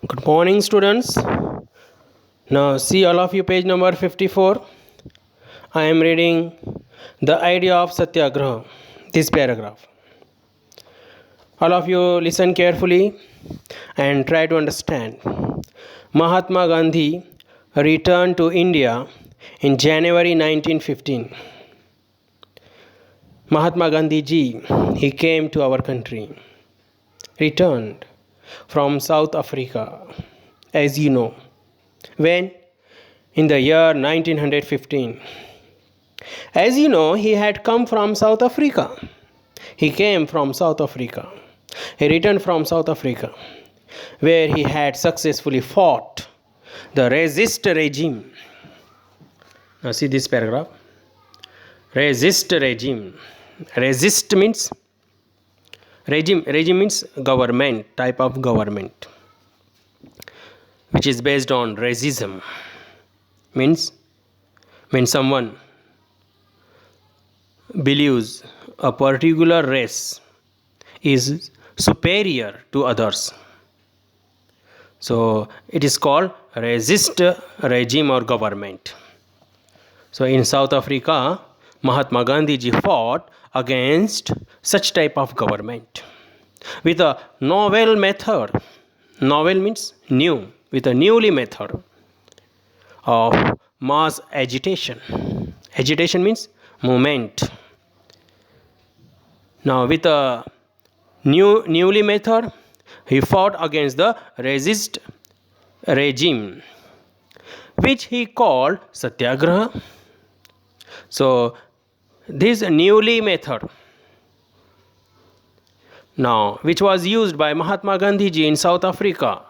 Good morning, students. Now, see all of you, page number 54. I am reading the idea of Satyagraha, this paragraph. All of you listen carefully and try to understand. Mahatma Gandhi returned to India in January 1915. Mahatma Gandhi ji, he came to our country, returned from South Africa, as you know. When? In the year 1915. As you know, he had come from South Africa. He came from South Africa. He returned from South Africa, where he had successfully fought the resist regime. Now, see this paragraph. Resist regime. Resist means regime. Regime means government, type of government, which is based on racism. Means when someone believes a particular race is superior to others. So it is called resist regime or government. So in South Africa, Mahatma Gandhi ji fought against such type of government with a novel method. Novel means new, with a newly method of mass agitation. Agitation means movement. Now with a newly method, he fought against the resist regime, which he called Satyagraha. So this newly method, now which was used by Mahatma Gandhi ji in South Africa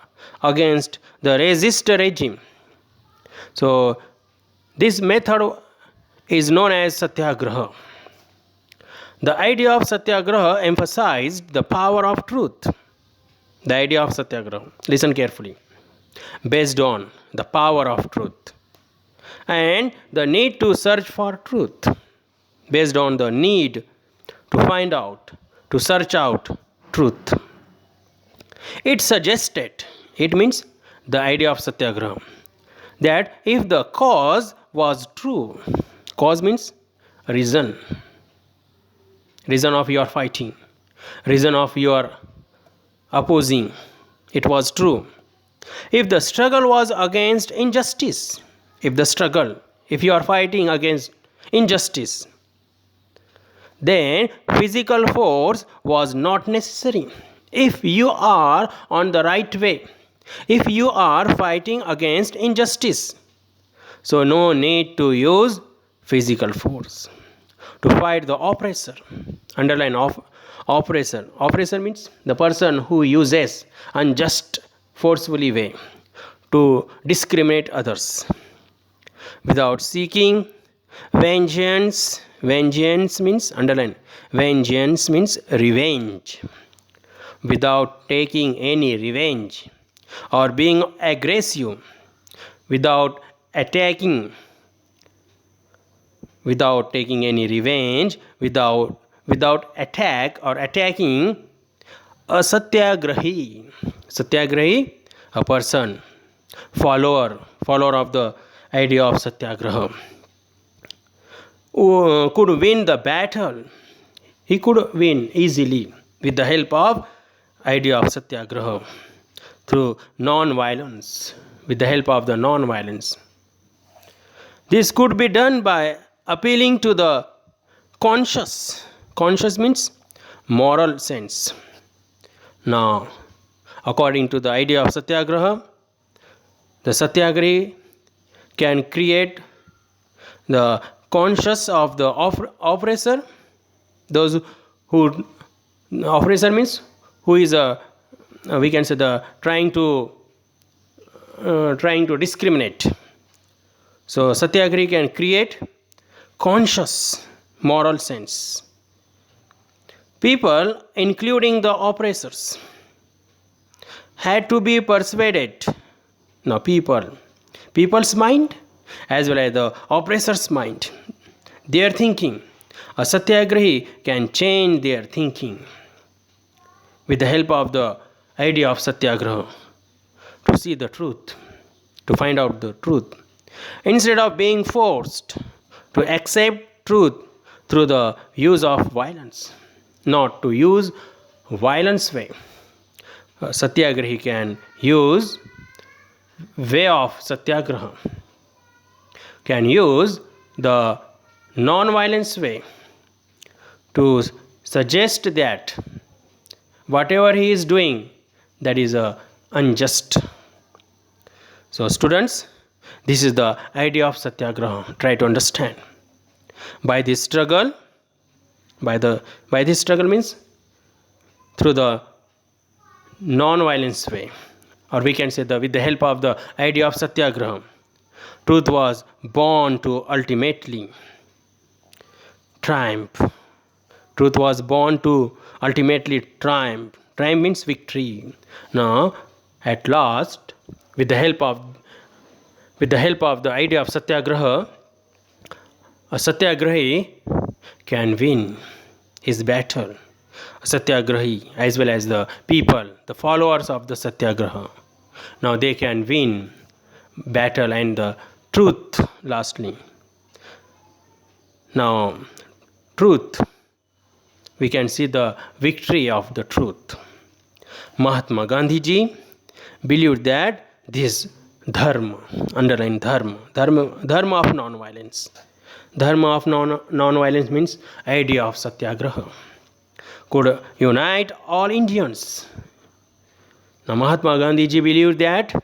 against the resist regime. So this method is known as Satyagraha. The idea of Satyagraha emphasized the power of truth. The idea of Satyagraha, listen carefully, based on the power of truth and the need to search for truth, based on the need to find out, to search out truth. It suggested, it means the idea of Satyagraha, that if the cause was true, cause means reason, reason of your fighting, reason of your opposing, it was true. If the struggle was against injustice, if you are fighting against injustice, then physical force was not necessary. If you are on the right way, if you are fighting against injustice, so no need to use physical force to fight the oppressor. Underline oppressor. Oppressor means the person who uses unjust, forcefully way to discriminate others without seeking vengeance. Vengeance means, underline, vengeance means revenge. Without taking any revenge or being aggressive, without attacking, without taking any revenge, without attack or attacking a satyagrahi. Satyagrahi, a person, follower of the idea of Satyagraha, who could win the battle. He could win easily with the help of idea of Satyagraha through non-violence, with the help of the non-violence. This could be done by appealing to the conscious. Conscious means moral sense. Now, according to the idea of Satyagraha, the Satyagrahi can create the conscious of the oppressor. Those who, oppressor means who is we can say the trying to discriminate. So Satyagrahi can create conscious moral sense. People, including the oppressors, had to be persuaded. Now people's mind as well as the oppressor's mind, their thinking, a Satyagrahi can change their thinking with the help of the idea of Satyagraha. to see the truth, to find out the truth, instead of being forced to accept truth through the use of violence, not to use violence way. Satyagrahi can use way of satyagraha, can use the non-violence way to suggest that whatever he is doing, that is unjust. So students, this is the idea of satyagraha. Try to understand. By this struggle, by this struggle means through the non-violence way, or we can say with the help of the idea of satyagraha, truth was born to ultimately triumph. Truth was born to ultimately triumph. Triumph means victory. Now, at last, with the help of the idea of satyagraha, a satyagrahi can win his battle. A satyagrahi, as well as the people, the followers of the satyagraha, now they can win battle and the truth lastly. Now, truth, we can see the victory of the truth. Mahatma Gandhi ji believed that this dharma, underline dharma of non-violence. Dharma of non-violence means idea of satyagraha, could unite all Indians. Now Mahatma Gandhi ji believed that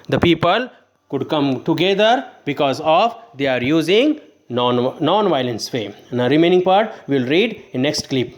the people could come together because of they are using non-violence way. Now remaining part we will read in next clip.